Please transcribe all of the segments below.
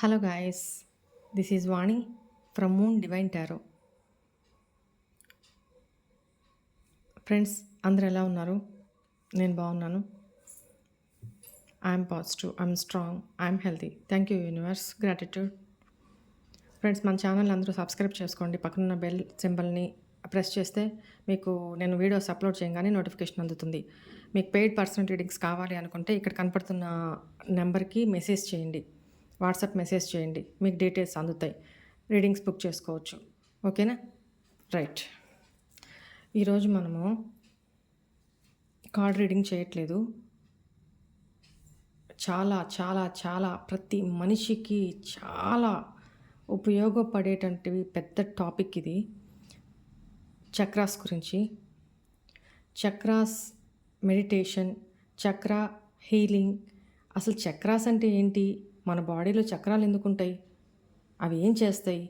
Hello guys, this is Vani from moon divine tarot. Friends, అందరు ఎలా ఉన్నారు? నేను బాగున్నాను. I'm positive, I'm strong, I'm healthy. Thank you universe, gratitude. Friends, మన channel అందరూ subscribe చేసుకోండి. పక్కనున్న బెల్ సింబల్ని ప్రెస్ చేస్తే మీకు నేను వీడియోస్ అప్లోడ్ చేయగానే నోటిఫికేషన్ అందుతుంది. మీకు పెయిడ్ పర్సనల్ రీడింగ్స్ కావాలి అనుకుంటే ఇక్కడ కనపడుతున్న నెంబర్కి మెసేజ్ చేయండి, వాట్సాప్ మెసేజ్ చేయండి, మీకు డీటెయిల్స్ అందుతాయి. రీడింగ్స్ బుక్ చేసుకోవచ్చు. ఓకేనా? రైట్. ఈరోజు మనము కార్డ్ రీడింగ్ చేయట్లేదు. చాలా చాలా చాలా ప్రతి మనిషికి చాలా ఉపయోగపడేటటువంటివి పెద్ద టాపిక్ ఇది. చక్రాస్ గురించి, చక్రాస్ మెడిటేషన్, చక్ర హీలింగ్. అసలు చక్రాస్ అంటే ఏంటి? మన బాడీలో చక్రాలు ఎందుకుంటాయి? అవి ఏం చేస్తాయి?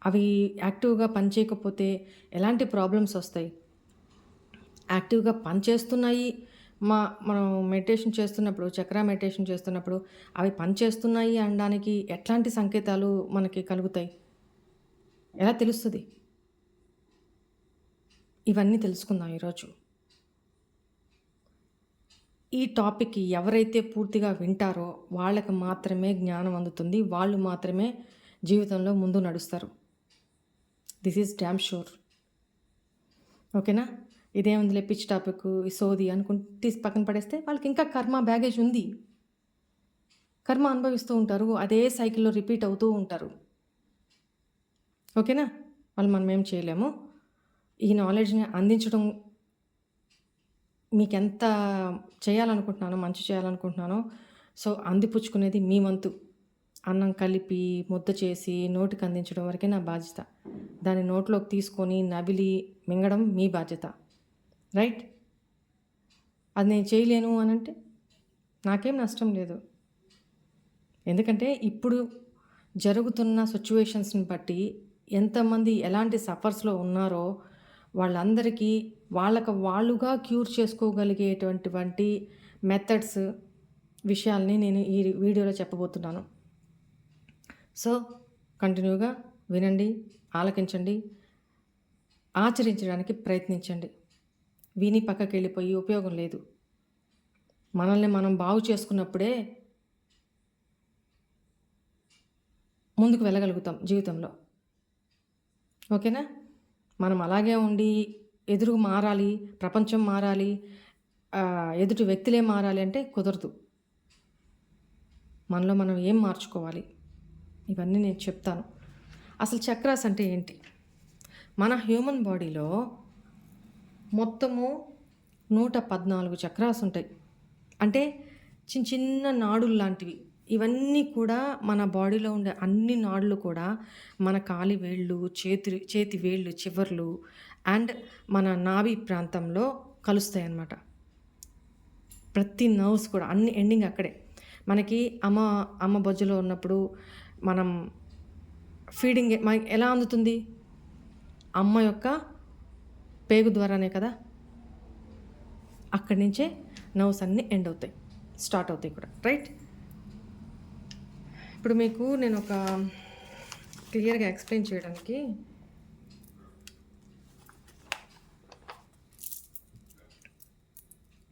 అవి యాక్టివ్గా పనిచేయకపోతే ఎలాంటి ప్రాబ్లమ్స్ వస్తాయి? యాక్టివ్గా పనిచేస్తున్నాయి, మనం మెడిటేషన్ చేస్తున్నప్పుడు, చక్ర మెడిటేషన్ చేస్తున్నప్పుడు అవి పనిచేస్తున్నాయి అనడానికి ఎట్లాంటి సంకేతాలు మనకి కలుగుతాయి? ఎలా తెలుస్తుంది? ఇవన్నీ తెలుసుకుందాం ఈరోజు. ఈ టాపిక్ ఎవరైతే పూర్తిగా వింటారో వాళ్ళకి మాత్రమే జ్ఞానం అందుతుంది, వాళ్ళు మాత్రమే జీవితంలో ముందు నడుస్తారు. This is damn sure. ఓకేనా? ఇదేముంది పిచ్ టాపిక్, సోది అనుకుంటే తీసి పక్కన పడేస్తే వాళ్ళకి ఇంకా కర్మ బ్యాగేజ్ ఉంది. కర్మ అనుభవిస్తూ ఉంటారు, అదే సైకిల్లో రిపీట్ అవుతూ ఉంటారు. ఓకేనా? మనం ఏం చేయలేము. ఈ నాలెడ్జ్ని అందించడం మీకు ఎంత చేయాలనుకుంటున్నానో, మంచి చేయాలనుకుంటున్నానో, సో అందిపుచ్చుకునేది మీ వంతు. అన్నం కలిపి ముద్ద చేసి నోటికి అందించడం వరకే నా బాధ్యత. దాన్ని నోట్లోకి తీసుకొని నవిలి మింగడం మీ బాధ్యత. రైట్? అది నేను చేయలేను అని అంటే నాకేం నష్టం లేదు. ఎందుకంటే ఇప్పుడు జరుగుతున్న సిచ్యువేషన్స్ని బట్టి ఎంతమంది ఎలాంటి సఫర్స్లో ఉన్నారో వాళ్ళందరికీ వాళ్ళుగా క్యూర్ చేసుకోగలిగేటువంటి మెథడ్స్, విషయాల్ని నేను ఈ వీడియోలో చెప్పబోతున్నాను. సో కంటిన్యూగా వినండి, ఆలకించండి, ఆచరించడానికి ప్రయత్నించండి. విని పక్కకి వెళ్ళిపోయి ఉపయోగం లేదు. మనల్ని మనం బాగు చేసుకున్నప్పుడే ముందుకు వెళ్ళగలుగుతాం జీవితంలో. ఓకేనా? మనం అలాగే ఉండి ఎదురు మారాలి, ప్రపంచం మారాలి, ఎదుటి వ్యక్తులే మారాలి అంటే కుదరదు. మనలో మనం ఏం మార్చుకోవాలి, ఇవన్నీ నేను చెప్తాను. అసలు చక్రాస్ అంటే ఏంటి? మన హ్యూమన్ బాడీలో మొత్తము 114 చక్రాస్ ఉంటాయి. అంటే చిన్న చిన్న నాడులు లాంటివి. ఇవన్నీ కూడా మన బాడీలో ఉండే అన్ని నాడులు కూడా మన కాలి వేళ్ళు, చేతి వేళ్ళు చివర్లు అండ్ మన నాభి ప్రాంతంలో కలుస్తాయి అన్నమాట. ప్రతి నర్వ్స్ కూడా అన్ని ఎండింగ్ అక్కడే. మనకి అమ్మ బొజ్జలో ఉన్నప్పుడు మనం ఫీడింగ్ మనకి ఎలా అందుతుంది? అమ్మ యొక్క పేగు ద్వారానే కదా. అక్కడి నుంచే నర్వ్స్ అన్నీ ఎండ్ అవుతాయి, స్టార్ట్ అవుతాయి కూడా. రైట్? ఇప్పుడు మీకు నేను ఒక క్లియర్గా ఎక్స్ప్లెయిన్ చేయడానికి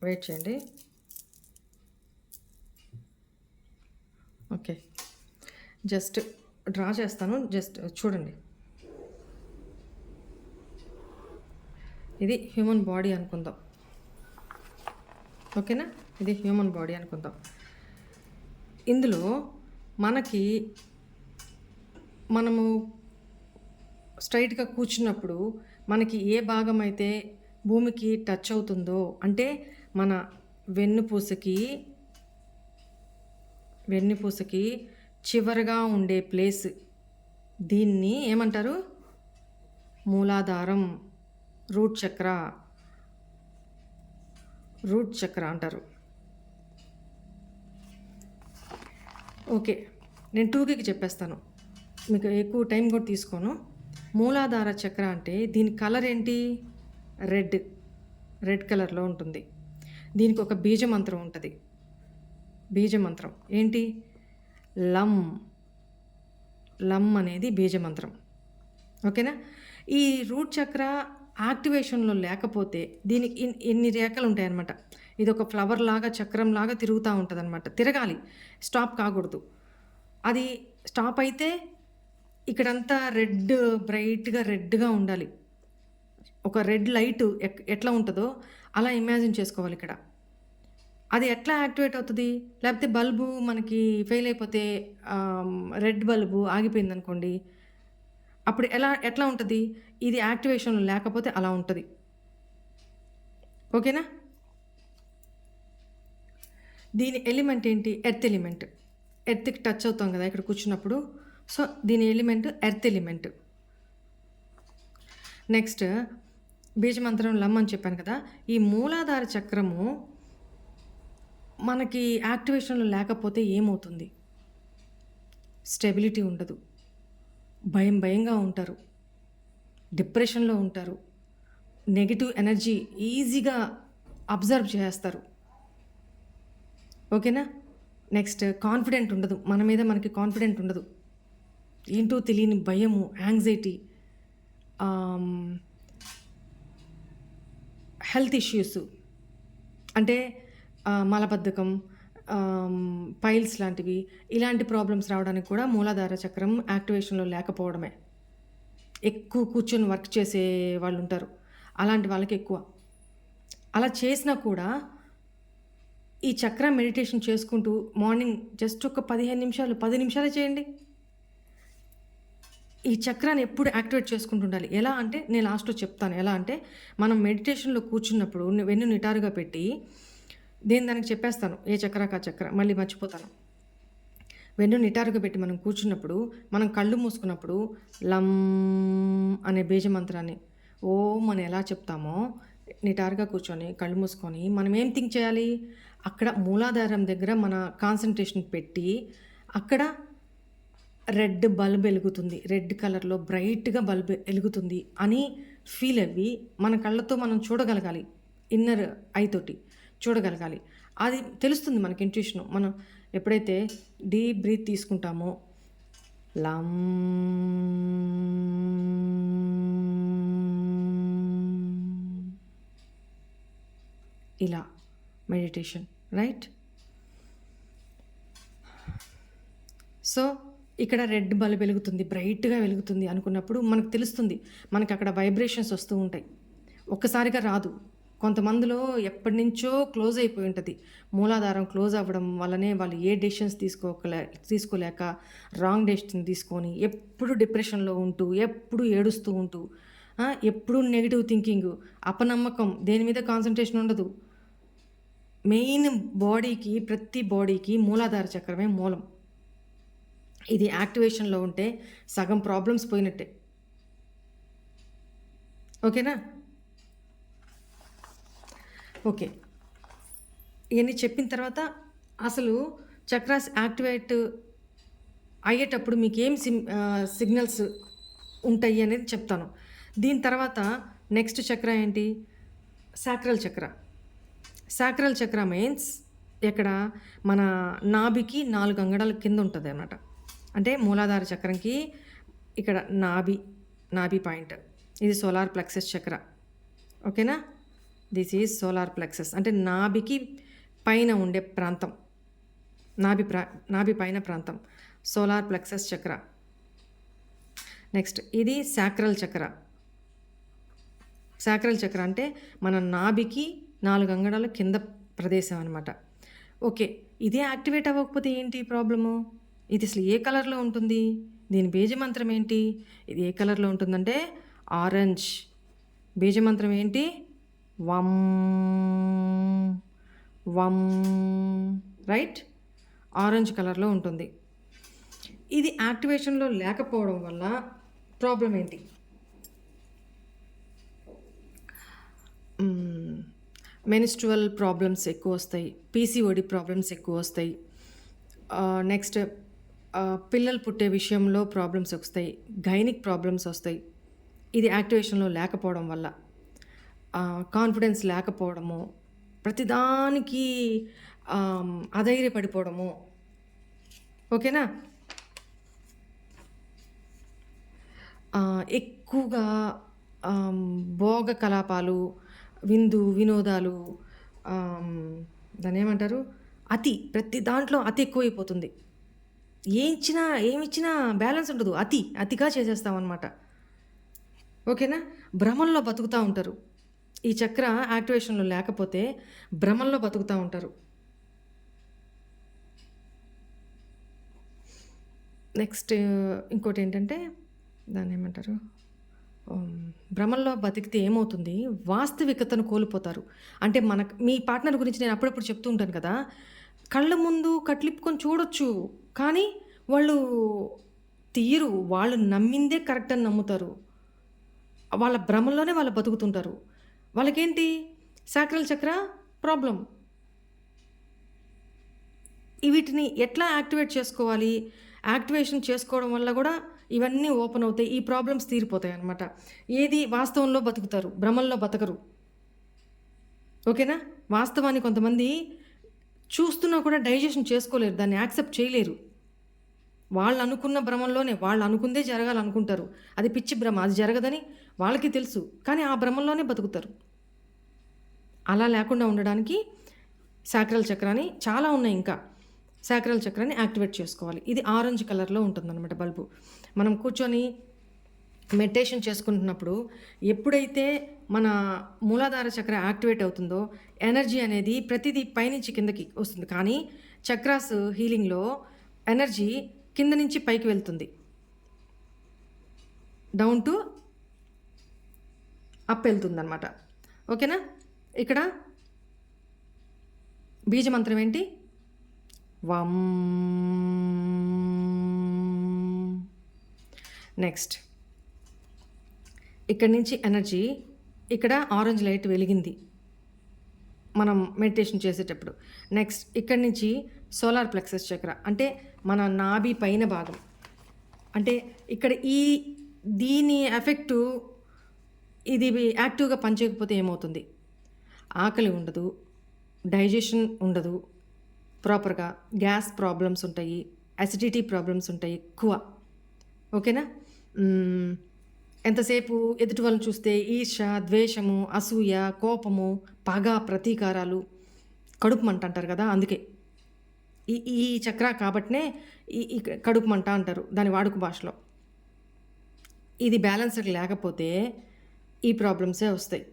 వెయిట్ చేయండి. ఓకే, జస్ట్ డ్రా చేస్తాను, జస్ట్ చూడండి. ఇది హ్యూమన్ బాడీ అనుకుందాం. ఓకేనా? ఇది హ్యూమన్ బాడీ అనుకుందాం. ఇందులో మనము స్ట్రైట్గా కూర్చున్నప్పుడు మనకి ఏ భాగం అయితే భూమికి టచ్ అవుతుందో, అంటే మన వెన్నుపూసకి చివరగా ఉండే ప్లేస్, దీన్ని ఏమంటారు? మూలాధారం, రూట్ చక్ర అంటారు. ఓకే, నేను 2కి చెప్పేస్తాను, మీకు ఎక్కువ టైం కూడా తీసుకోను. మూలాధార చక్ర అంటే దీని కలర్ ఏంటి? రెడ్ కలర్లో ఉంటుంది. దీనికి ఒక బీజమంత్రం ఉంటుంది. బీజమంత్రం ఏంటి? లం. లం అనేది బీజమంత్రం. ఓకేనా? ఈ రూట్ చక్ర యాక్టివేషన్‌లో లేకపోతే దీనికి ఇన్ని రేఖలు ఉంటాయన్నమాట. ఇదొక ఫ్లవర్ లాగా, చక్రం లాగా తిరుగుతా ఉంటదనమాట. తిరగాలి. స్టాప్ కాకూడదు. అది స్టాప్ అయితే ఇక్కడంతా బ్రైట్‌గా రెడ్‌గా ఉండాలి. ఒక రెడ్ లైట్ ఎట్లా ఉంటదో అలా ఇమాజిన్ చేసుకోవాలిక్కడ. అది ఎట్లా యాక్టివేట్ అవుతది? లేకపోతే బల్బు మనకి ఫెయిల్ అయిపోతే రెడ్ బల్బు ఆగిపోయిందనుకోండి. అప్పుడు ఎట్లా ఉంటది? ఇది యాక్టివేషన్‌లో లేకపోతే అలా ఉంటది. ఓకేనా? దీని ఎలిమెంట్ ఏంటి? Earth element. ఎర్త్‌కి టచ్ అవుతాం గదా! ఇక్కడ కూర్చున్నప్పుడు. సో, దీని ఎలిమెంట్ ఎర్త్ ఎలిమెంట్. నెక్స్ట్ బీజమంత్రం లం అని చెప్పాను కదా! ఈ మూలాధార చక్రము మనకి యాక్టివేషన్‌లో లేకపోతే ఏమవుతుంది? స్టెబిలిటీ ఉండదు. భయంగా ఉంటారు. డిప్రెషన్‌లో ఉంటారు. నెగెటివ్ ఎనర్జీ ఈజీగా అబ్జర్వ్ చేసేస్తారు. ఓకేనా? నెక్స్ట్ కాన్ఫిడెంట్ ఉండదు. మన మీద మనకి కాన్ఫిడెంట్ ఉండదు. ఏంటో తెలియని భయము, యాంగ్జైటీ, హెల్త్ ఇష్యూస్ అంటే మలబద్ధకం, పైల్స్ లాంటివి, ఇలాంటి ప్రాబ్లమ్స్ రావడానికి కూడా మూలాధార చక్రం యాక్టివేషన్‌లో లేకపోవడమే. ఎక్కువ కూర్చొని వర్క్ చేసే వాళ్ళుంటారు. అలాంటి వాళ్ళకి ఎక్కువ. అలా చేసినా కూడా ఈ చక్ర మెడిటేషన్ చేసుకుంటూ మార్నింగ్ జస్ట్ ఒక 15 నిమిషాలు, 10 నిమిషాలే చేయండి. ఈ చక్రాన్ని ఎప్పుడు యాక్టివేట్ చేసుకుంటూ ఉండాలి. ఎలా అంటే నేను లాస్ట్‌లో చెప్తాను. ఎలా అంటే మనం మెడిటేషన్‌లో కూర్చున్నప్పుడు వెన్ను నిటారుగా పెట్టి దానికి చెప్పేస్తాను. ఏ చక్రాకి ఆ చక్ర. మళ్ళీ మర్చిపోతాను. వెన్ను నిటారుగా పెట్టి మనం కూర్చున్నప్పుడు, మనం కళ్ళు మూసుకున్నప్పుడు లం అనే బీజమంత్రాన్ని ఓం అని ఎలా చెప్తామో నిటారుగా కూర్చొని కళ్ళు మూసుకొని మనం ఏం థింక్ చేయాలి? అక్కడ మూలాధారం దగ్గర మన కాన్సంట్రేషన్ పెట్టి అక్కడ రెడ్ బల్బ్ ఎలుగుతుంది. రెడ్ కలర్‌లో బ్రైట్‌గా బల్బ్ ఎలుగుతుంది అని ఫీల్ అవ్వి మన కళ్ళతో మనం చూడగలగాలి. ఇన్నర్ ఐ తోటి చూడగలగాలి. అది తెలుస్తుంది మనకి ఇంట్యూషను. మనం ఎప్పుడైతే డీప్ బ్రీత్ తీసుకుంటామో లం ఇలా మెడిటేషన్ రైట్? సో, ఇక్కడ రెడ్ బల్బ్ వెలుగుతుంది, బ్రైట్‌గా వెలుగుతుంది అనుకున్నప్పుడు మనకు తెలుస్తుంది. మనకి అక్కడ వైబ్రేషన్స్ వస్తూ ఉంటాయి. ఒక్కసారిగా రాదు. కొంతమందిలో ఎప్పటినుంచో క్లోజ్ అయిపోయి ఉంటది. మూలాధారం క్లోజ్ అవ్వడం వల్లనే వాళ్ళు ఏ డెసిషన్స్ తీసుకోలేక రాంగ్ డెసిషన్ తీసుకొని ఎప్పుడు డిప్రెషన్‌లో ఉంటూ, ఎప్పుడు ఏడుస్తూ ఉంటూ, ఎప్పుడు నెగెటివ్ థింకింగు, అపనమ్మకం, దేని మీద కాన్సంట్రేషన్ ఉండదు. మెయిన్ ప్రతి బాడీకి మూలాధార చక్రమే మూలం. ఇది యాక్టివేషన్‌లో ఉంటే సగం ప్రాబ్లమ్స్ పోయినట్టే. ఓకేనా? ఓకే. ఇయన్నీ చెప్పిన తర్వాత అసలు చక్రాస్ యాక్టివేట్ అయ్యేటప్పుడు మీకేం సిగ్నల్స్ ఉంటాయి అనేది చెప్తాను. దీని తర్వాత నెక్స్ట్ చక్ర ఏంటి? సాక్రల్ చక్ర. సాక్రల్ చక్ర మీన్స్ ఎక్కడ? మన నాభికి 4 అంగళాల కింద ఉంటదనమాట. అంటే మూలాధార చక్రంకి ఇక్కడ నాభి పాయింట్. ఇది సోలార్ ప్లెక్సస్ చక్ర. ఓకేనా? This is solar plexus. అంటే నాభికి పైన ఉండే ప్రాంతం. నాభి పైన ప్రాంతం సోలార్ ప్లెక్సస్ చక్ర. నెక్స్ట్ ఇది సాక్రల్ చక్ర. సాక్రల్ చక్ర అంటే మన నాభికి 4 అంగళాల కింద ప్రదేశం అనమాట. ఓకే. ఇదే యాక్టివేట్ అవ్వకపోతే ఏంటి ప్రాబ్లము? ఇది అసలు ఏ కలర్‌లో ఉంటుంది? దీని బీజమంత్రం ఏంటి? ఇది ఏ కలర్‌లో ఉంటుందంటే ఆరెంజ్. బీజమంత్రం ఏంటి? వం వం రైట్? ఆరెంజ్ కలర్‌లో ఉంటుంది. ఇది యాక్టివేషన్‌లో లేకపోవడం వల్ల ప్రాబ్లం ఏంటి? మెన్స్ట్రువల్ ప్రాబ్లమ్స్ ఎక్కువొస్తాయి. పీసీఓడి ప్రాబ్లమ్స్ ఎక్కువొస్తాయి. నెక్స్ట్ పిల్లలు పుట్టే విషయంలో ప్రాబ్లమ్స్ వస్తాయి. గైనిక్ ప్రాబ్లమ్స్ వస్తాయి. ఇది యాక్టివేషన్‌లో లేకపోవడం వల్ల. కాన్ఫిడెన్స్ లేకపోవడము, ప్రతిదానికి అధైర్యపడిపోవడము, ఓకేనా? ఎక్కువగా భోగ కలాపాలు, వినోదాలు, ఆహ్, దాన్నేమంటారు? ప్రతి దాంట్లో అతి ఎక్కువైపోతుంది. ఏమిచ్చినా బ్యాలెన్స్ ఉండదు. అతిగా చేసేస్తామనమాట. ఓకేనా? భ్రమల్లో బతుకుతా ఉంటారు. ఈ చక్ర యాక్టివేషన్‌లో లేకపోతే భ్రమల్లో బతుకుతా ఉంటారు. నెక్స్ట్ ఇంకోటేంటంటే దాన్నేమంటారు? భ్రమల్లో బతికితే ఏమవుతుంది? వాస్తవికతను కోల్పోతారు. అంటే మీ పార్ట్నర్ గురించి నేను అప్పుడప్పుడు చెప్తూ ఉంటాను కదా! కళ్ళ ముందు కట్లిప్పుకొని చూడొచ్చు. కానీ వాళ్ళు తీయరు. వాళ్ళు నమ్మిందే కరెక్ట్ అని నమ్ముతారు. వాళ్ళ భ్రమలోనే వాళ్ళు బతుకుతుంటారు. వాళ్ళకేంటి? సాక్రల్ చక్ర ప్రాబ్లమ్. వీటిని ఎట్లా యాక్టివేట్ చేసుకోవాలి? యాక్టివేషన్ చేసుకోవడం వల్ల కూడా ఇవన్నీ ఓపెన్ అవుతాయి. ఈ ప్రాబ్లమ్స్ తీరిపోతాయన్నమాట. ఏది వాస్తవంలో బతుకుతారు. భ్రమల్లో బతకరు. ఓకేనా? వాస్తవాన్ని కొంతమంది చూస్తున్నా కూడా డైజెషన్ చేసుకోలేరు. దాన్ని యాక్సెప్ట్ చేయలేరు. వాళ్ళు అనుకున్న భ్రమంలోనే వాళ్ళు అనుకుందే జరగాలనుకుంటారు. అది పిచ్చి భ్రమ. అది జరగదని వాళ్ళకి తెలుసు. కానీ ఆ భ్రమంలోనే బతుకుతారు. అలా లేకుండా ఉండడానికి సాక్రల్ చక్రాన్ని చాలా ఉన్నాయి ఇంకా. సాక్రల్ చక్రాన్ని యాక్టివేట్ చేసుకోవాలి. ఇది ఆరెంజ్ కలర్‌లో ఉంటుందన్నమాట బల్బు. మనం కూర్చొని మెడిటేషన్ చేసుకుంటున్నప్పుడు ఎప్పుడైతే మన మూలాధార చక్ర యాక్టివేట్ అవుతుందో ఎనర్జీ అనేది ప్రతిదీ పైనుంచి కిందకి వస్తుంది. కానీ చక్రాస్ హీలింగ్‌లో ఎనర్జీ కింద నుంచి పైకి వెళ్తుంది. డౌన్ టు అప్ వెళ్తుందన్నమాట. ఓకేనా? ఇక్కడ బీజమంత్రం ఏంటి? వం. నెక్స్ట్ ఇక్కడి నుంచి ఎనర్జీ ఇక్కడ ఆరెంజ్ లైట్ వెలిగింది మనం మెడిటేషన్ చేసేటప్పుడు. నెక్స్ట్ ఇక్కడి నుంచి సోలార్ ప్లెక్సస్ చక్ర అంటే మన నాభి పైన భాగం. అంటే ఇక్కడ దీని ఎఫెక్టు ఇది యాక్టివ్గా పనిచేయకపోతే ఏమవుతుంది? ఆకలి ఉండదు, డైజెషన్ ఉండదు ప్రాపర్గా, గ్యాస్ ప్రాబ్లమ్స్ ఉంటాయి, అసిడిటీ ప్రాబ్లమ్స్ ఉంటాయి ఎక్కువ. ఓకేనా? ఎంతసేపు ఎదుటి వాళ్ళని చూస్తే ఈర్ష్య, ద్వేషము, అసూయ, కోపము, పగ, ప్రతీకారాలు, కడుపు మంట అంటారు కదా! అందుకే ఈ చక్ర కాబట్టినే ఈ కడుపు మంట అంటారు దాని వాడుక భాషలో. ఇది బ్యాలెన్స్డ్ లేకపోతే ఈ ప్రాబ్లమ్సే వస్తాయి.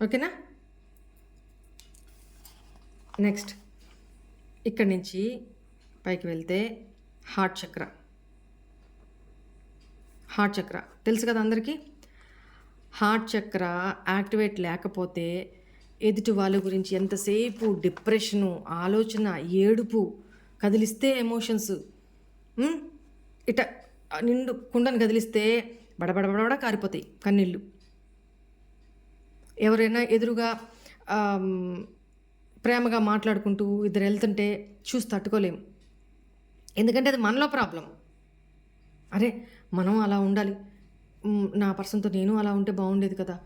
ఓకేనా? నెక్స్ట్ ఇక్కడి నుంచి పైకి వెళ్తే హార్ట్ చక్ర. హార్ట్ చక్ర తెలుసు కదా అందరికీ. హార్ట్ చక్ర యాక్టివేట్ లేకపోతే ఎదుటి వాళ్ళ గురించి ఎంతసేపు డిప్రెషను, ఆలోచన, ఏడుపు, కదిలిస్తే ఎమోషన్స్, ఇట నిండు కుండను కదిలిస్తే బడబడబడ కారిపోతాయి కన్నీళ్ళు. ఎవరైనా ఎదురుగా ప్రేమగా మాట్లాడుకుంటూ ఇద్దరు వెళ్తుంటే చూసి తట్టుకోలేము. ఎందుకంటే అది మనలో ప్రాబ్లం. అరే మనం అలా ఉండాలి, నా పర్సన్తో నేను అలా ఉంటే బాగుండేది కదా.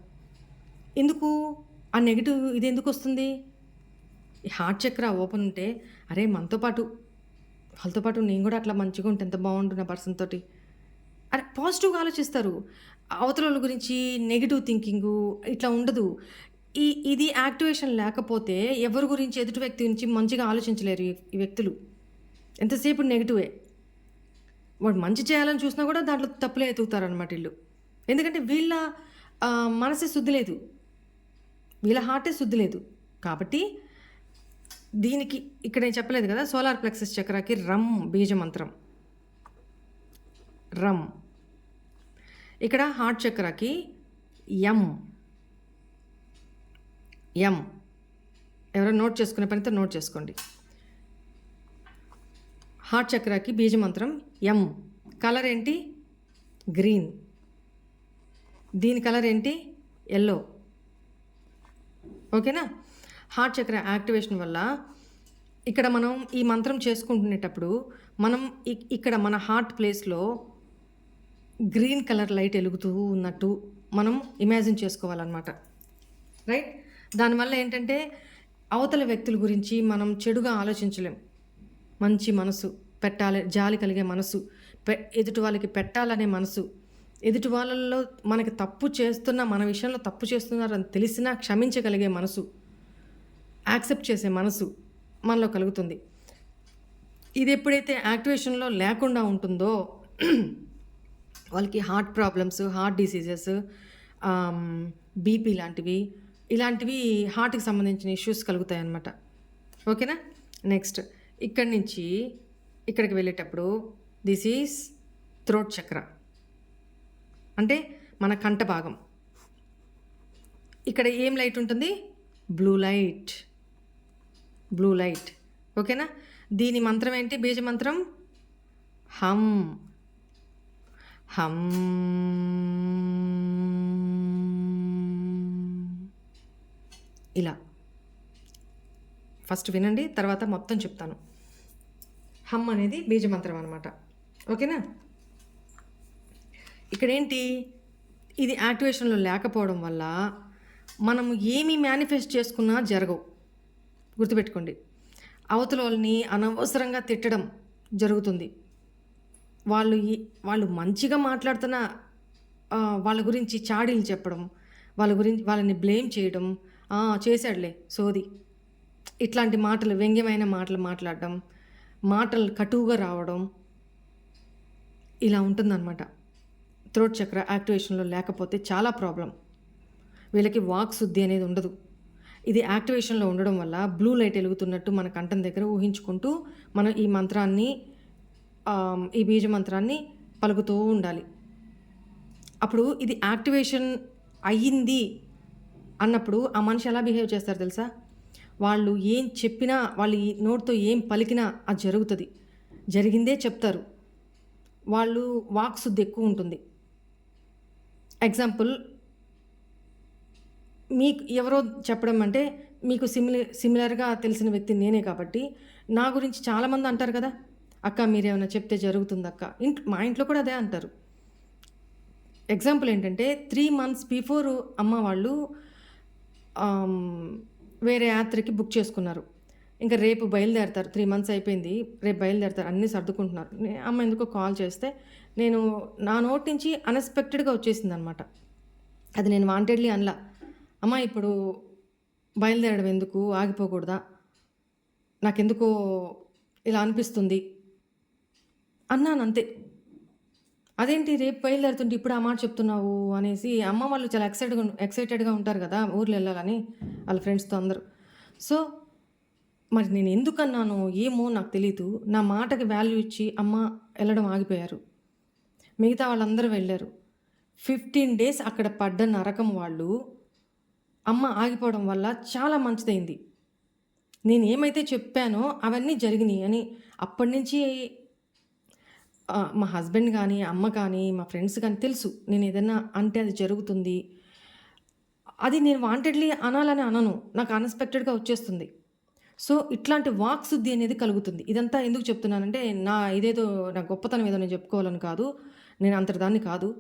ఎందుకు ఆ నెగిటివ్ ఇది ఎందుకు వస్తుంది? ఈ హార్ట్ చక్ర ఓపెన్ ఉంటే అరే వాళ్ళతో పాటు నేను కూడా అట్లా మంచిగా ఉంటే ఎంత బాగుండు నా పర్సన్ తోటి. అరే పాజిటివ్గా ఆలోచిస్తారు. అవతల వాళ్ళ గురించి నెగిటివ్ థింకింగు ఇట్లా ఉండదు. ఇది యాక్టివేషన్ లేకపోతే ఎవరి గురించి ఎదుటి వ్యక్తి గురించి మంచిగా ఆలోచించలేరు ఈ వ్యక్తులు. ఎంతసేపు నెగిటివే. వాడు మంచి చేయాలని చూసినా కూడా దాంట్లో తప్పులే ఎతుకుతారనమాట వీళ్ళు. ఎందుకంటే వీళ్ళ మనసే శుద్ధి లేదు, వీళ్ళ హార్టే శుద్ధి లేదు. కాబట్టి దీనికి ఇక్కడ నేను చెప్పలేదు కదా, సోలార్ ప్లెక్సస్ చక్రాకి రమ్ బీజమంత్రం. రమ్. ఇక్కడ హార్ట్ చక్రాకి ఎం. ఎవరైనా నోట్ చేసుకునే పనితో నోట్ చేసుకోండి. హార్ట్ చక్రాకి బీజమంత్రం ఎం. కలర్ ఏంటి? గ్రీన్. దీని కలర్ ఏంటి? ఎల్లో. ఓకేనా? హార్ట్ చక్ర యాక్టివేషన్ వల్ల ఇక్కడ మనం ఈ మంత్రం చేసుకుంటునేటప్పుడు మనం ఇక్కడ మన హార్ట్ ప్లేస్లో గ్రీన్ కలర్ లైట్ వెలుగుతూ ఉన్నట్టు మనం ఇమాజిన్ చేసుకోవాలన్నమాట. రైట్? దానివల్ల ఏంటంటే అవతల వ్యక్తుల గురించి మనం చెడుగా ఆలోచించలేం. మంచి మనసు, పెట్టాలి జాలి కలిగే మనసు, ఎదుటి వాళ్ళకి పెట్టాలనే మనసు, ఎదుటి వాళ్ళల్లో మనకి తప్పు చేస్తున్నా, మన విషయంలో తప్పు చేస్తున్నారని తెలిసినా క్షమించగలిగే మనసు, యాక్సెప్ట్ చేసే మనసు మనలో కలుగుతుంది. ఇది ఎప్పుడైతే యాక్టివేషన్లో లేకుండా ఉంటుందో వాళ్ళకి heart problems, heart diseases, BP ఇలాంటివి హార్ట్కి సంబంధించిన ఇష్యూస్ కలుగుతాయి అన్నమాట. ఓకేనా. నెక్స్ట్ ఇక్కడి నుంచి ఇక్కడికి వెళ్ళేటప్పుడు దిస్ ఈజ్ థ్రోట్ చక్ర, అంటే మన కంఠ భాగం. ఇక్కడ ఏం లైట్ ఉంటుంది? Blue light. ఓకేనా. దీని మంత్రం ఏంటి? బీజ మంత్రం హమ్. ఇలా ఫస్ట్ వినండి, తర్వాత మొత్తం చెప్తాను. హమ్ అనేది బీజమంత్రం అనమాట. ఓకేనా. ఇక్కడేంటి, ఇది యాక్టివేషన్లో లేకపోవడం వల్ల మనము ఏమి మేనిఫెస్ట్ చేసుకున్నా జరగవు. గుర్తుపెట్టుకోండి. అవతల వాళ్ళని అనవసరంగా తిట్టడం జరుగుతుంది. వాళ్ళు మంచిగా మాట్లాడుతున్న వాళ్ళ గురించి చాడీలు చెప్పడం, వాళ్ళని బ్లేమ్ చేయడం, చేశాడులే సోది, ఇట్లాంటి మాటలు, వ్యంగ్యమైన మాటలు మాట్లాడడం, మాటలు కటువుగా రావడం, ఇలా ఉంటుందన్నమాట. థ్రోట్ చక్ర యాక్టివేషన్లో లేకపోతే చాలా ప్రాబ్లం. వీళ్ళకి వాక్ శుద్ధి అనేది ఉండదు. ఇది యాక్టివేషన్లో ఉండడం వల్ల బ్లూ లైట్ వెలుగుతున్నట్టు మన కంఠం దగ్గర ఊహించుకుంటూ మనం ఈ మంత్రాన్ని, ఈ బీజ మంత్రాన్ని పలుకుతూ ఉండాలి. అప్పుడు ఇది యాక్టివేషన్ అయ్యింది అన్నప్పుడు ఆ మనిషి ఎలా బిహేవ్ చేస్తారు తెలుసా? వాళ్ళు ఏం చెప్పినా, వాళ్ళు ఈ నోటితో ఏం పలికినా అది జరుగుతుంది. జరిగిందే చెప్తారు. వాళ్ళు వాక్ శుద్ధి ఎక్కువ ఉంటుంది. ఎగ్జాంపుల్, మీకు ఎవరో చెప్పడం అంటే మీకు సిమిలర్గా తెలిసిన వ్యక్తి నేనే కాబట్టి నా గురించి చాలామంది అంటారు కదా, అక్క మీరేమైనా చెప్తే జరుగుతుంది అక్క. మా ఇంట్లో కూడా అదే అంటారు. ఎగ్జాంపుల్ ఏంటంటే 3 months బిఫోర్ అమ్మ వాళ్ళు వేరే యాత్రకి బుక్ చేసుకున్నారు. ఇంకా రేపు బయలుదేరతారు. 3 months అయిపోయింది, రేపు బయలుదేరతారు, అన్నీ సర్దుకుంటున్నారు. అమ్మ ఎందుకో కాల్ చేస్తే నేను నా నోటి నుంచి అన్ఎక్స్పెక్టెడ్గా వచ్చేసింది అనమాట. అది నేను వాంటెడ్లీ అనలా. అమ్మ ఇప్పుడు బయలుదేరడం ఎందుకు, ఆగిపోకూడదా, నాకెందుకో ఇలా అనిపిస్తుంది అన్నాను అంతే. అదేంటి రేపు బయలుదేరుతుంటే ఇప్పుడు ఆ మాట చెప్తున్నావు అనేసి అమ్మ వాళ్ళు చాలా ఎక్సైటెడ్గా ఉంటారు కదా ఊర్లో వెళ్ళాలని వాళ్ళ ఫ్రెండ్స్తో అందరూ. సో మరి నేను ఎందుకన్నానో ఏమో నాకు తెలీదు. నా మాటకి వాల్యూ ఇచ్చి అమ్మ వెళ్ళడం ఆగిపోయారు. మిగతా వాళ్ళందరూ వెళ్ళారు. 15 days అక్కడ పడ్డ నరకం వాళ్ళు అమ్మ ఆగిపోవడం వల్ల చాలా మంచిదైంది. నేను ఏమైతే చెప్పానో అవన్నీ జరిగినాయి అని అప్పటి నుంచి మా హస్బెండ్ కానీ, అమ్మ కానీ, మా ఫ్రెండ్స్ కానీ తెలుసు. నేను ఏదైనా అంటే అది జరుగుతుంది. అది నేను వాంటెడ్లీ అనాలని అనను, నాకు అన్ఎక్స్పెక్టెడ్గా వచ్చేస్తుంది. సో ఇట్లాంటి వాక్ శుద్ధి అనేది కలుగుతుంది. ఇదంతా ఎందుకు చెప్తున్నానంటే ఇదేదో నా గొప్పతనం ఏదో నేను చెప్పుకోవాలని కాదు, నేను అంతటిదాన్ని కాదు,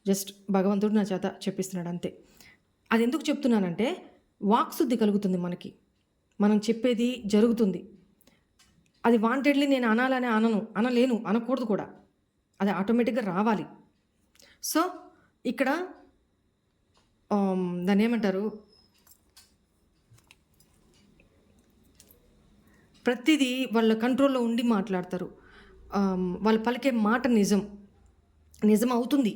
జస్ట్ భగవంతుడు నా చేత చెప్పిస్తున్నాడు అంతే. అది ఎందుకు చెప్తున్నానంటే వాక్ శుద్ధి కలుగుతుంది మనకి, మనం చెప్పేది జరుగుతుంది. అది వాంటెడ్లీ నేను అనాలని అనలేను, అనకూడదు కూడా, అది ఆటోమేటిక్గా రావాలి. సో ఇక్కడ దాన్ని ఏమంటారు, ప్రతిదీ వాళ్ళ కంట్రోల్లో ఉండి మాట్లాడతారు. వాళ్ళు పలికే మాట నిజం అవుతుంది.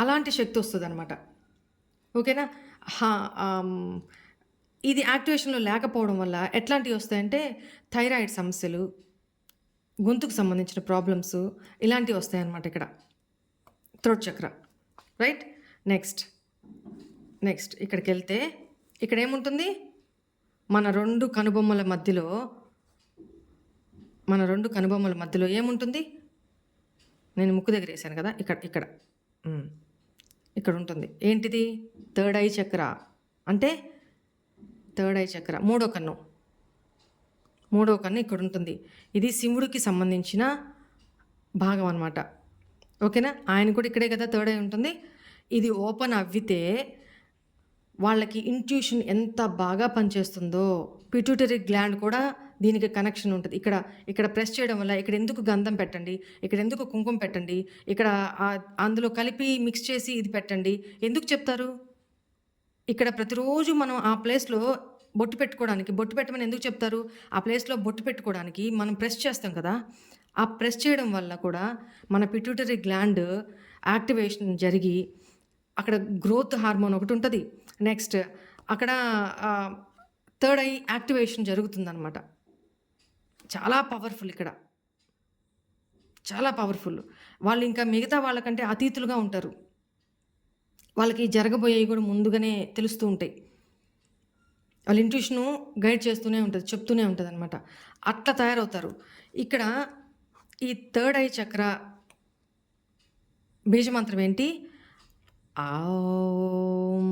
అలాంటి శక్తి వస్తుంది అనమాట. ఓకేనా. ఇది యాక్టివేషన్లో లేకపోవడం వల్ల ఎట్లాంటివి వస్తాయంటే థైరాయిడ్ సమస్యలు, గొంతుకు సంబంధించిన ప్రాబ్లమ్స్, ఇలాంటివి వస్తాయన్నమాట ఇక్కడ థ్రోట్ చక్ర. రైట్. నెక్స్ట్ ఇక్కడికి వెళ్తే ఇక్కడ ఏముంటుంది, మన రెండు కనుబొమ్మల మధ్యలో ఏముంటుంది, నేను ముక్కు దగ్గర వేసాను కదా, ఇక్కడ ఉంటుంది. ఏంటిది? థర్డ్ ఐ చక్ర. అంటే థర్డ్ ఐ చక్ర, మూడో కన్ను ఇక్కడ ఉంటుంది. ఇది శివుడికి సంబంధించిన భాగం అన్నమాట. ఓకేనా. ఆయన కూడా ఇక్కడే కదా థర్డ్ ఐ ఉంటుంది. ఇది ఓపెన్ అవ్వితే వాళ్ళకి ఇంట్యూషన్ ఎంత బాగా పనిచేస్తుందో, పిట్యూటరీ గ్లాండ్ కూడా దీనికి కనెక్షన్ ఉంటుంది. ఇక్కడ ఇక్కడ ప్రెస్ చేయడం వల్ల ఇక్కడ ఎందుకు గంధం పెట్టండి, ఇక్కడ ఎందుకు కుంకుమ పెట్టండి, ఇక్కడ అందులో కలిపి మిక్స్ చేసి ఇది పెట్టండి ఎందుకు చెప్తారు? ఇక్కడ ప్రతిరోజు మనం ఆ ప్లేస్లో బొట్టు పెట్టుకోవడానికి, బొట్టు పెట్టమని ఎందుకు చెప్తారు? ఆ ప్లేస్లో బొట్టు పెట్టుకోవడానికి మనం ప్రెస్ చేస్తాం కదా. ఆ ప్రెస్ చేయడం వల్ల కూడా మన పిట్యూటరీ గ్లాండ్ యాక్టివేషన్ జరిగి అక్కడ గ్రోత్ హార్మోన్ ఒకటి ఉంటుంది. నెక్స్ట్ అక్కడ థర్డ్ ఐ యాక్టివేషన్ జరుగుతుందన్నమాట. చాలా పవర్ఫుల్ ఇక్కడ, చాలా పవర్ఫుల్. వాళ్ళు ఇంకా మిగతా వాళ్ళకంటే అతీతులుగా ఉంటారు. వాళ్ళకి జరగబోయేవి కూడా ముందుగానే తెలుస్తూ ఉంటాయి. వాళ్ళ ఇంట్యూషను గైడ్ చేస్తూనే ఉంటుంది, చెప్తూనే ఉంటుంది అనమాట. అట్లా తయారవుతారు. ఇక్కడ ఈ థర్డ్ ఐ చక్ర బీజమంత్రం ఏంటి? ఆం.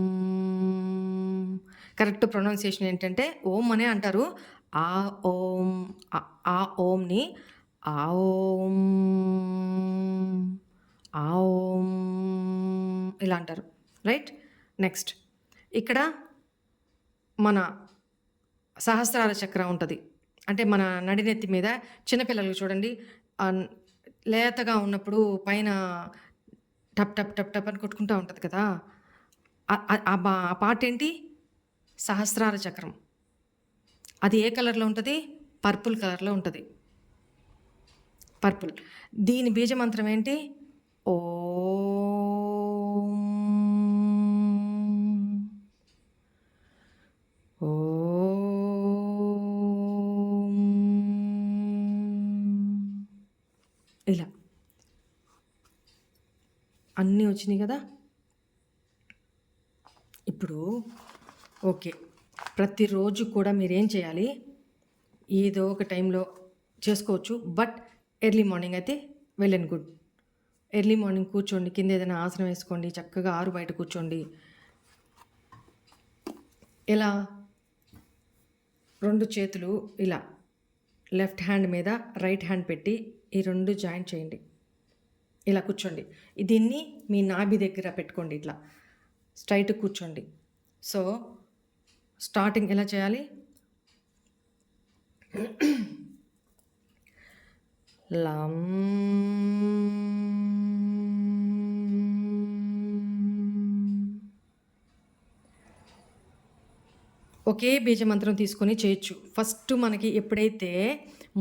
కరెక్ట్ ప్రొనౌన్సియేషన్ ఏంటంటే ఓం అనే అంటారు. ఆ ఓం, ఆ ఓంని ఆ ఓం, ఆ ఓం ఇలా అంటారు. రైట్. నెక్స్ట్ ఇక్కడ మన సహస్రార చక్ర ఉంటుంది. అంటే మన నడినెత్తి మీద చిన్నపిల్లలు చూడండి, లేతగా ఉన్నప్పుడు పైన టప్ టప్ టప్ టప్ అని కొట్టుకుంటూ ఉంటుంది కదా. ఆ పార్ట్ ఏంటి? సహస్రార చక్రం. అది ఏ కలర్లో ఉంటుంది? పర్పుల్ కలర్లో ఉంటుంది. పర్పుల్. దీని బీజమంత్రం ఏంటి? ఓం. ఓం. ఇలా అన్నీ వచ్చినాయి కదా. ఇప్పుడు ఓకే, ప్రతిరోజు కూడా మీరేం చేయాలి? ఏదో ఒక టైంలో చేసుకోవచ్చు, బట్ ఎర్లీ మార్నింగ్ అయితే well and good. Early morning కూర్చోండి, కింద ఏదైనా ఆసనం వేసుకోండి, చక్కగా ఆరు బయట కూర్చోండి. ఇలా 2 చేతులు ఇలా లెఫ్ట్ హ్యాండ్ మీద రైట్ హ్యాండ్ పెట్టి ఈ 2 జాయింట్ చేయండి. ఇలా కూర్చోండి. దీన్ని మీ నాభి దగ్గర పెట్టుకోండి. ఇట్లా స్ట్రైట్ కూర్చోండి. సో స్టార్టింగ్ ఎలా చేయాలి? లం. ఒకే బీజమంత్రం తీసుకొని చేయొచ్చు. ఫస్ట్ మనకి ఎప్పుడైతే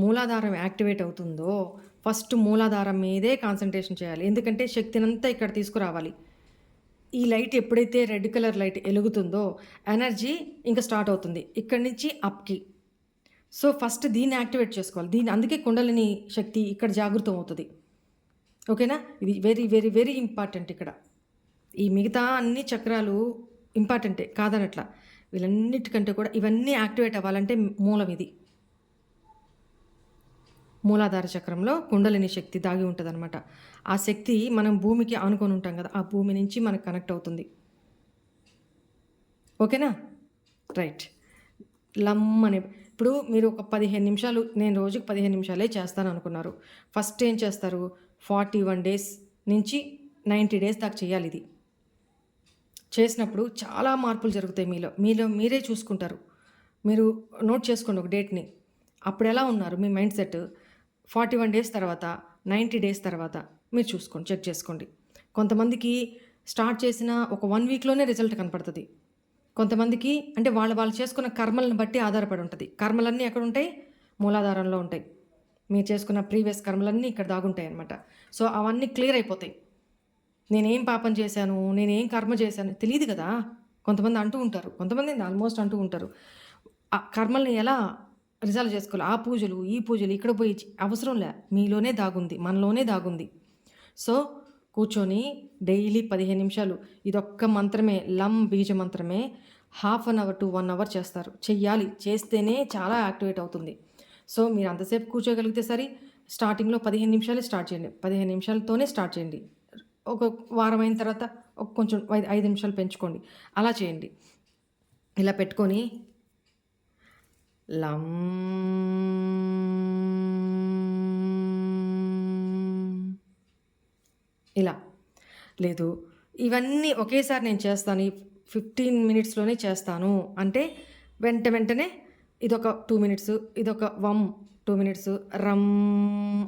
మూలాధారం యాక్టివేట్ అవుతుందో ఫస్ట్ మూలాధారం మీదే కాన్సన్ట్రేషన్ చేయాలి. ఎందుకంటే శక్తినంతా ఇక్కడ తీసుకురావాలి. ఈ లైట్ ఎప్పుడైతే రెడ్ కలర్ లైట్ వెలుగుతుందో ఎనర్జీ ఇంకా స్టార్ట్ అవుతుంది ఇక్కడి నుంచి అప్కి. సో ఫస్ట్ దీన్ని యాక్టివేట్ చేసుకోవాలి. అందుకే కుండలిని శక్తి ఇక్కడ జాగృతం అవుతుంది. ఓకేనా? ఇది వెరీ వెరీ వెరీ ఇంపార్టెంట్. ఇక్కడ ఈ మిగతా అన్ని చక్రాలు ఇంపార్టెంటే కాదనట్లా, వీళ్ళన్నిటికంటే కూడా ఇవన్నీ యాక్టివేట్ అవ్వాలంటే మూలం ఇది. మూలాధార చక్రంలో కుండలిని శక్తి దాగి ఉంటుంది అనమాట. ఆ శక్తి మనం భూమికి ఆనుకొని ఉంటాం కదా, ఆ భూమి నుంచి మనకు కనెక్ట్ అవుతుంది. ఓకేనా? రైట్. లమ్మని ఇప్పుడు మీరు ఒక 15 నిమిషాలు, నేను రోజుకి 15 నిమిషాలే చేస్తాను అనుకున్నారు. ఫస్ట్ ఏం చేస్తారు? 41 డేస్ నుంచి 90 డేస్ దాకా చేయాలి. ఇది చేసినప్పుడు చాలా మార్పులు జరుగుతాయి మీలో మీరే చూసుకుంటారు. మీరు నోట్ చేసుకోండి ఒక డేట్ని. అప్పుడు ఎలా ఉన్నారు మీ మైండ్ సెట్? 41 డేస్ తర్వాత, 90 డేస్ తర్వాత మీరు చూసుకోండి, చెక్ చేసుకోండి. కొంతమందికి స్టార్ట్ చేసిన ఒక 1 వీక్లోనే రిజల్ట్ కనపడుతుంది. కొంతమందికి అంటే వాళ్ళు చేసుకున్న కర్మలను బట్టి ఆధారపడి ఉంటుంది. కర్మలన్నీ ఎక్కడ ఉంటాయి? మూలాధారంలో ఉంటాయి. మీరు చేసుకున్న ప్రీవియస్ కర్మలన్నీ ఇక్కడ దాగుంటాయి అన్నమాట. సో అవన్నీ క్లియర్ అయిపోతాయి. నేనేం పాపం చేశాను, నేనేం కర్మ చేశాను తెలియదు కదా. కొంతమంది అంటూ ఉంటారు, కొంతమంది ఆల్మోస్ట్ అంటూ ఉంటారు. ఆ కర్మల్ని ఎలా రిజాల్వ్ చేసుకోవాలి? ఆ పూజలు ఈ పూజలు ఇక్కడ పోయి అవసరం లే, మీలోనే దాగుంది, మనలోనే దాగుంది. సో కూర్చొని డైలీ 15 నిమిషాలు ఇదొక్క మంత్రమే, లం బీజ మంత్రమే 1/2 అవర్ to 1 అవర్ చేస్తారు. చెయ్యాలి, చేస్తేనే చాలా యాక్టివేట్ అవుతుంది. సో మీరు అంతసేపు కూర్చోగలిగితే సరే, స్టార్టింగ్లో 15 నిమిషాలే స్టార్ట్ చేయండి. 15 నిమిషాలతోనే స్టార్ట్ చేయండి. ఒక వారం అయిన తర్వాత కొంచెం 5 నిమిషాలు పెంచుకోండి. అలా చేయండి. ఇలా పెట్టుకొని లం ఇలా లేదు, ఇవన్నీ ఒకేసారి నేను చేస్తాను, 15 మినిట్స్లోనే చేస్తాను అంటే వెంటనే ఇదొక 2 మినిట్స్, ఇదొక వమ్ 2 మినిట్స్, రమ్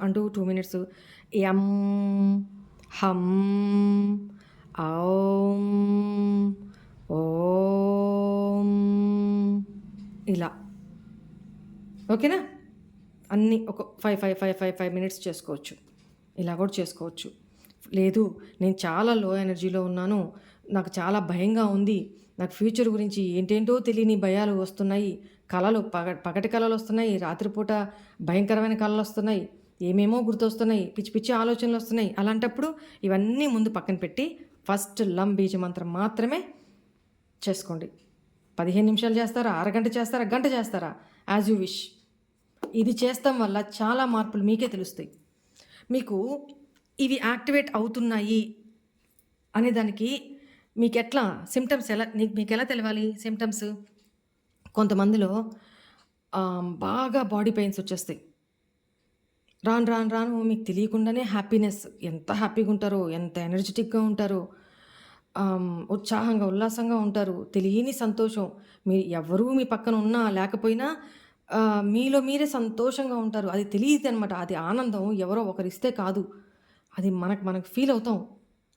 అంటూ 2 మినిట్స్, యం, హం, ఔం, ఓం ఇలా. ఓకేనా? అన్నీ ఒక 5 మినిట్స్ చేసుకోవచ్చు. ఇలా కూడా చేసుకోవచ్చు. లేదు నేను చాలా లో ఎనర్జీలో ఉన్నాను, నాకు చాలా భయంగా ఉంది, నాకు ఫ్యూచర్ గురించి ఏంటేంటో తెలియని భయాలు వస్తున్నాయి, కళలు పగటి కళలు వస్తున్నాయి, రాత్రిపూట భయంకరమైన కళలు వస్తున్నాయి, ఏమేమో గుర్తొస్తున్నాయి, పిచ్చి పిచ్చి ఆలోచనలు వస్తున్నాయి. అలాంటప్పుడు ఇవన్నీ ముందు పక్కన పెట్టి ఫస్ట్ లం బీజ మంత్రం మాత్రమే చేసుకోండి. 15 నిమిషాలు చేస్తారా, అరగంట చేస్తారా, గంట చేస్తారా, యాజ్ యూ విష్. ఇది చేస్తాం వల్ల చాలా మార్పులు మీకే తెలుస్తాయి. మీకు ఇవి యాక్టివేట్ అవుతున్నాయి అనే దానికి మీకు ఎట్లా సిమ్టమ్స్ మీకు ఎలా తెలవాలి? సిమ్టమ్స్ కొంతమందిలో బాగా బాడీ పెయిన్స్ వచ్చేస్తాయి. రాను రాను రాను మీకు తెలియకుండానే హ్యాపీనెస్, ఎంత హ్యాపీగా ఉంటారో, ఎంత ఎనర్జెటిక్గా ఉంటారో, ఉత్సాహంగా ఉల్లాసంగా ఉంటారు, తెలియని సంతోషం. ఎవరూ మీ పక్కన ఉన్నా లేకపోయినా మీలో మీరే సంతోషంగా ఉంటారు. అది తెలియదు అనమాట. అది ఆనందం ఎవరో ఒకరిస్తే కాదు, అది మనకు ఫీల్ అవుతాం.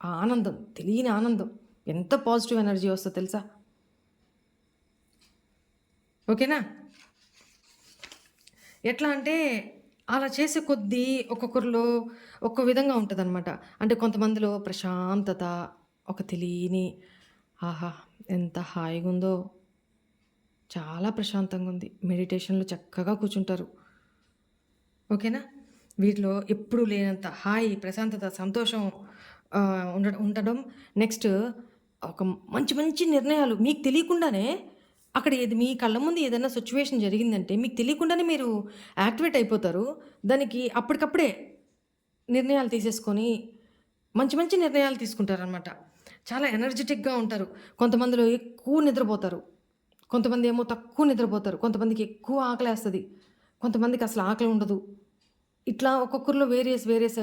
ఆ ఆనందం తెలియని ఆనందం, ఎంత పాజిటివ్ ఎనర్జీ వస్తుందో తెలుసా? ఓకేనా? ఎట్లా అంటే అలా చేసే కొద్దీ ఒక్కొక్కరిలో ఒక్కో విధంగా ఉంటుందన్నమాట. అంటే కొంతమందిలో ప్రశాంతత, ఒక తెలియని ఆహా ఎంత హాయిగా ఉందో, చాలా ప్రశాంతంగా ఉంది, మెడిటేషన్లో చక్కగా కూర్చుంటారు. ఓకేనా? వీటిలో ఎప్పుడూ లేనంత హాయి, ప్రశాంతత, సంతోషం ఉండడం. నెక్స్ట్ ఒక మంచి మంచి నిర్ణయాలు మీకు తెలియకుండానే, అక్కడ ఏది మీ కళ్ళ ముందు ఏదైనా సిచ్యువేషన్ జరిగిందంటే మీకు తెలియకుండానే మీరు యాక్టివేట్ అయిపోతారు. దానికి అప్పటికప్పుడే నిర్ణయాలు తీసేసుకొని మంచి మంచి నిర్ణయాలు తీసుకుంటారనమాట. చాలా ఎనర్జెటిక్గా ఉంటారు. కొంతమందిలో ఎక్కువ నిద్రపోతారు, కొంతమంది ఏమో తక్కువ నిద్రపోతారు, కొంతమందికి ఎక్కువ ఆకలేస్తుంది, కొంతమందికి అసలు ఆకలి ఉండదు. ఇట్లా ఒక్కొక్కరిలో వేరియస్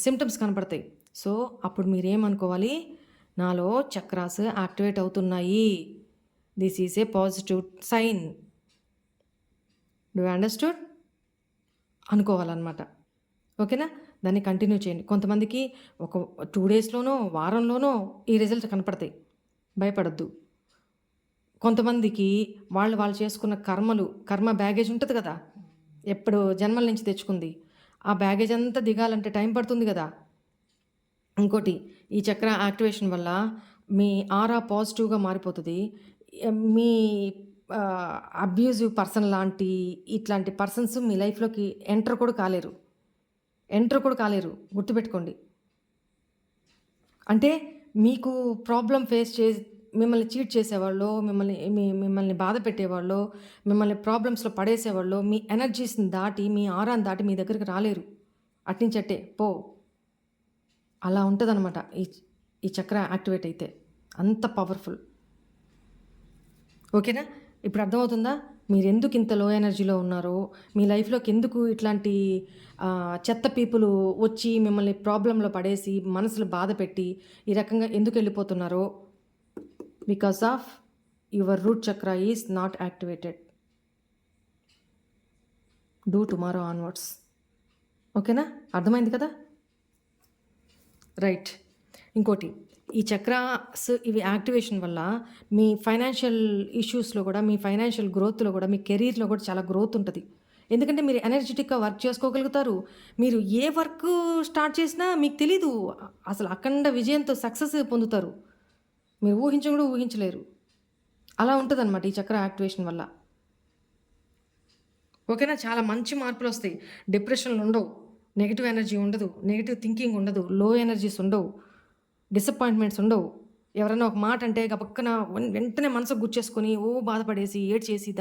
సిమ్టమ్స్ కనపడతాయి. సో అప్పుడు మీరేమనుకోవాలి? నాలో చక్రాస్ యాక్టివేట్ అవుతున్నాయి, this is a positive sign. Do understood? అనుకోవాలన్నమాట. ఓకేనా? దాన్ని కంటిన్యూ చేయండి. కొంతమందికి ఒక 2 డేస్లోనో వారంలోనో ఈ రిజల్ట్ కనపడతాయి, భయపడద్దు. కొంతమందికి వాళ్ళు చేసుకున్న కర్మ బ్యాగేజ్ ఉంటుంది కదా, ఎప్పుడు జన్మల నుంచి తెచ్చుకుంది, ఆ బ్యాగేజ్ అంతా దిగాలంటే టైం పడుతుంది కదా. ఇంకోటి, ఈ చక్ర యాక్టివేషన్ వల్ల మీ ఆరా పాజిటివ్గా మారిపోతుంది. మీ అబ్యూజివ్ పర్సన్ లాంటి ఇట్లాంటి పర్సన్స్ మీ లైఫ్లోకి ఎంటర్ కూడా కాలేరు, గుర్తుపెట్టుకోండి. అంటే మీకు ప్రాబ్లం ఫేస్ మిమ్మల్ని చీట్ చేసేవాళ్ళు, మిమ్మల్ని బాధ పెట్టేవాళ్ళు, మిమ్మల్ని ప్రాబ్లమ్స్లో పడేసేవాళ్ళు మీ ఎనర్జీస్ని దాటి, మీ ఆరాన్ని దాటి మీ దగ్గరికి రాలేరు. అట్నుంచట్టే పో, అలా ఉంటుందన్నమాట. ఈ చక్ర యాక్టివేట్ అయితే అంత పవర్ఫుల్. ఓకేనా? ఇప్పుడు అర్థమవుతుందా మీరు ఎందుకు ఇంత లో ఎనర్జీలో ఉన్నారో, మీ లైఫ్లోకి ఎందుకు ఇట్లాంటి చెత్త పీపుల్ వచ్చి మిమ్మల్ని ప్రాబ్లంలో పడేసి మనసులు బాధ పెట్టి ఈ రకంగా ఎందుకు వెళ్ళిపోతున్నారో? బికాస్ ఆఫ్ యువర్ రూట్ చక్ర is not activated. Do tomorrow onwards. ఓకేనా? అర్థమైంది కదా? రైట్. ఇంకోటి, ఈ చక్రాస్ ఇవి యాక్టివేషన్ వల్ల మీ ఫైనాన్షియల్ ఇష్యూస్లో కూడా, మీ ఫైనాన్షియల్ గ్రోత్లో కూడా, మీ కెరీర్లో కూడా చాలా గ్రోత్ ఉంటుంది. ఎందుకంటే మీరు ఎనర్జెటిక్గా వర్క్ చేసుకోగలుగుతారు. మీరు ఏ వర్క్ స్టార్ట్ చేసినా మీకు తెలీదు, అసలు అఖండ విజయంతో సక్సెస్ పొందుతారు. మీరు కూడా ఊహించలేరు. అలా ఉంటుంది అనమాట ఈ చక్ర యాక్టివేషన్ వల్ల. ఓకేనా? చాలా మంచి మార్పులు వస్తాయి. డిప్రెషన్లు ఉండవు, నెగిటివ్ ఎనర్జీ ఉండదు, నెగిటివ్ థింకింగ్ ఉండదు, లో ఎనర్జీస్ ఉండవు, డిసప్పాయింట్మెంట్స్ ఉండవు. ఎవరైనా ఒక మాట అంటే పక్కన వెంటనే మనసుకు గుర్చేసుకొని బాధపడేసి ఏడ్చేసి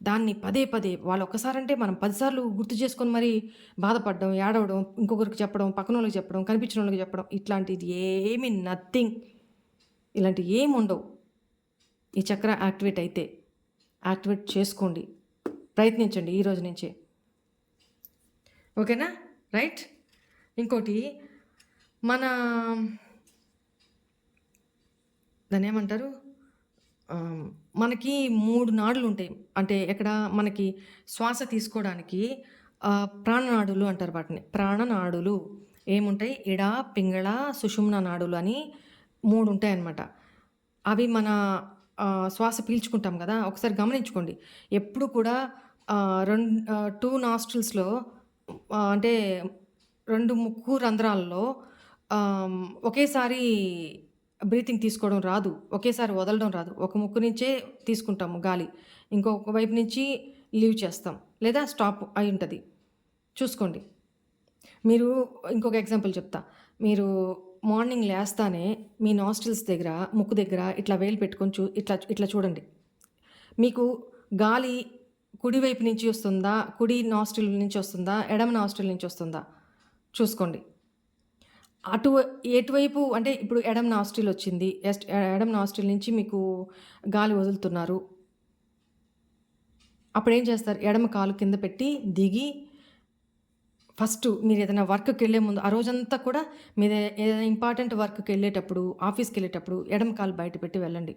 దాన్ని పదే వాళ్ళు ఒక్కసారి అంటే మనం 10 సార్లు గుర్తు చేసుకొని మరీ బాధపడడం, ఏడవడం, ఇంకొకరికి చెప్పడం, పక్కన వాళ్ళకి చెప్పడం, కనిపించిన వాళ్ళకి చెప్పడం, ఇట్లాంటిది ఏమీ నథింగ్. ఇలాంటి ఏమి ఉండవు. ఈ చక్ర యాక్టివేట్ చేసుకోండి, ప్రయత్నించండి ఈ రోజు నుంచే. ఓకేనా? రైట్. ఇంకోటి, మన దాన్ని ఏమంటారు, మనకి 3 నాడులు ఉంటాయి. అంటే ఎక్కడ మనకి శ్వాస తీసుకోవడానికి ప్రాణనాడులు అంటారు వాటిని. ప్రాణనాడులు ఏముంటాయి? ఇడ, పింగళ, సుషుమ్న నాడులు అని 3 ఉంటాయన్నమాట. అవి మన శ్వాస పీల్చుకుంటాం గదా! ఒకసారి గమనించుకోండి. ఎప్పుడు కూడా 2 నాస్ట్రిల్స్‌లో అంటే 2 ముక్కు రంధ్రాల్లో ఒకేసారి బ్రీతింగ్ తీసుకోవడం రాదు. ఒకేసారి వదలడం రాదు. ఒక ముక్కు నుంచే తీసుకుంటాము గాలి. ఇంకొక వైపు నుంచి లీవ్ చేస్తాం. లేదా స్టాప్ అయ్యుంటది. చూసుకోండి. మీరు ఇంకొక ఎగ్జాంపుల్ చెప్తా. మీరు మార్నింగ్ లేస్తానే మీ నాస్ట్రిల్స్ దగ్గర, ముక్కు దగ్గర ఇట్లా వేలు పెట్టుకొని ఇట్లా చూడండి. మీకు గాలి కుడి వైపు నుంచి వస్తుందా? కుడి నాస్ట్రిల్ నుంచి వస్తుందా? ఎడమ నాస్ట్రిల్ నుంచి వస్తుందా? చూసుకోండి. ఎటువైపు అంటే ఇప్పుడు ఎడమ నాస్ట్రిల్ వచ్చింది. ఎడమ నాస్ట్రిల్ నుంచి మీకు గాలి వదులుతున్నారు. అప్పుడేం చేస్తారు? ఎడమ కాలు కింద పెట్టి దిగి ఫస్ట్ మీరేదైనా వర్క్‌కెళ్ళే ముందు ఆ రోజంతా కూడా ఏదైనా ఇంపార్టెంట్ వర్క్‌కెళ్ళేటప్పుడు, ఆఫీస్‌కెళ్ళేటప్పుడు ఎడమ కాలు బయట పెట్టి వెళ్ళండి.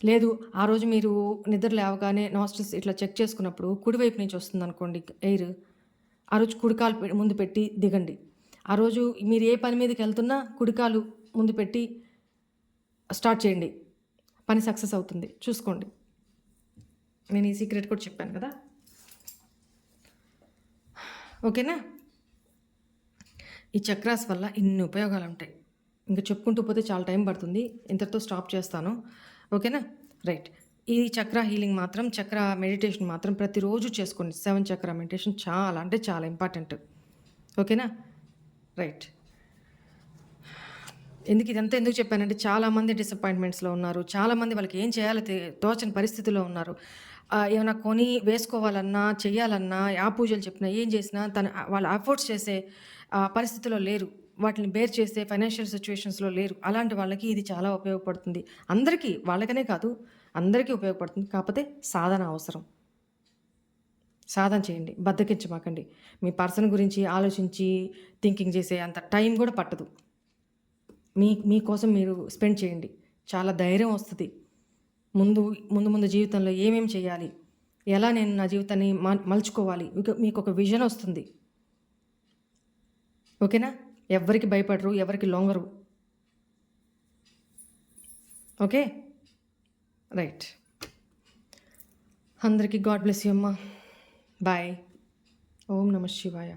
లేదు ఆ రోజు మీరు నిద్ర లేవగానే నాస్ట్రిల్స్ ఇట్లా చెక్ చేసుకున్నప్పుడు కుడివైపు నుంచి వస్తుందనుకోండి ఎయిర్. ఆ రోజు కుడి కాలు ముందు పెట్టి దిగండి. ఆ రోజు మీరు ఏ పని మీదకెళ్తున్నా కుడి కాలు ముందు పెట్టి స్టార్ట్ చేయండి. పని సక్సెస్ అవుతుంది. చూసుకోండి. నేను ఈ సీక్రెట్ కూడా చెప్పాను కదా! ఓకేనా? ఈ చక్రాస్ వల్ల ఇన్ని ఉపయోగాలుంటాయి. ఇంక చెప్పుకుంటూ పోతే చాలా టైం పడుతుంది. ఇంతటితో స్టాప్ చేస్తాను. ఓకేనా? రైట్. ఈ చక్ర హీలింగ్ మాత్రం, చక్ర మెడిటేషన్ మాత్రం ప్రతిరోజు చేసుకోండి. 7 చక్ర మెడిటేషన్ చాలా అంటే చాలా ఇంపార్టెంట్. ఓకేనా? రైట్. ఇదంతా ఎందుకు చెప్పానంటే చాలామంది డిసప్పాయింట్మెంట్స్‌లో ఉన్నారు. చాలామంది వాళ్ళకి ఏం చేయాలో తోచని పరిస్థితిలో ఉన్నారు. ఏమైనా కొని వేసుకోవాలన్నా, చెయ్యాలన్నా, పూజలు చెప్పినా, ఏం చేసినా వాళ్ళు అఫోర్డ్స్ చేసే పరిస్థితిలో లేరు. వాటిని బేర్ చేసే ఫైనాన్షియల్ సిట్యుయేషన్స్‌లో లేరు. అలాంటి వాళ్ళకి ఇది చాలా ఉపయోగపడుతుంది. అందరికీ, వాళ్ళకనే కాదు అందరికీ ఉపయోగపడుతుంది. కాకపోతే సాధన అవసరం. సాధన చేయండి. బద్ధకించమాకండి. మీ పర్సన్ గురించి ఆలోచించి థింకింగ్ చేసే అంత టైం కూడా పట్టదు. మీకోసం మీరు స్పెండ్ చేయండి. చాలా ధైర్యం వస్తది. ముందు జీవితంలో ఏమేమి చేయాలి? ఎలా నేను నా జీవితాన్ని మలుచుకోవాలి? మీకొక విజన్ వస్తుంది. ఓకేనా? ఎవ్వరికి భయపడరు. ఎవరికి లొంగరు. ఓకే? రైట్. అందరికీ గాడ్ బ్లెస్ యూ అమ్మా. బాయ్. ఓం నమః శివాయ.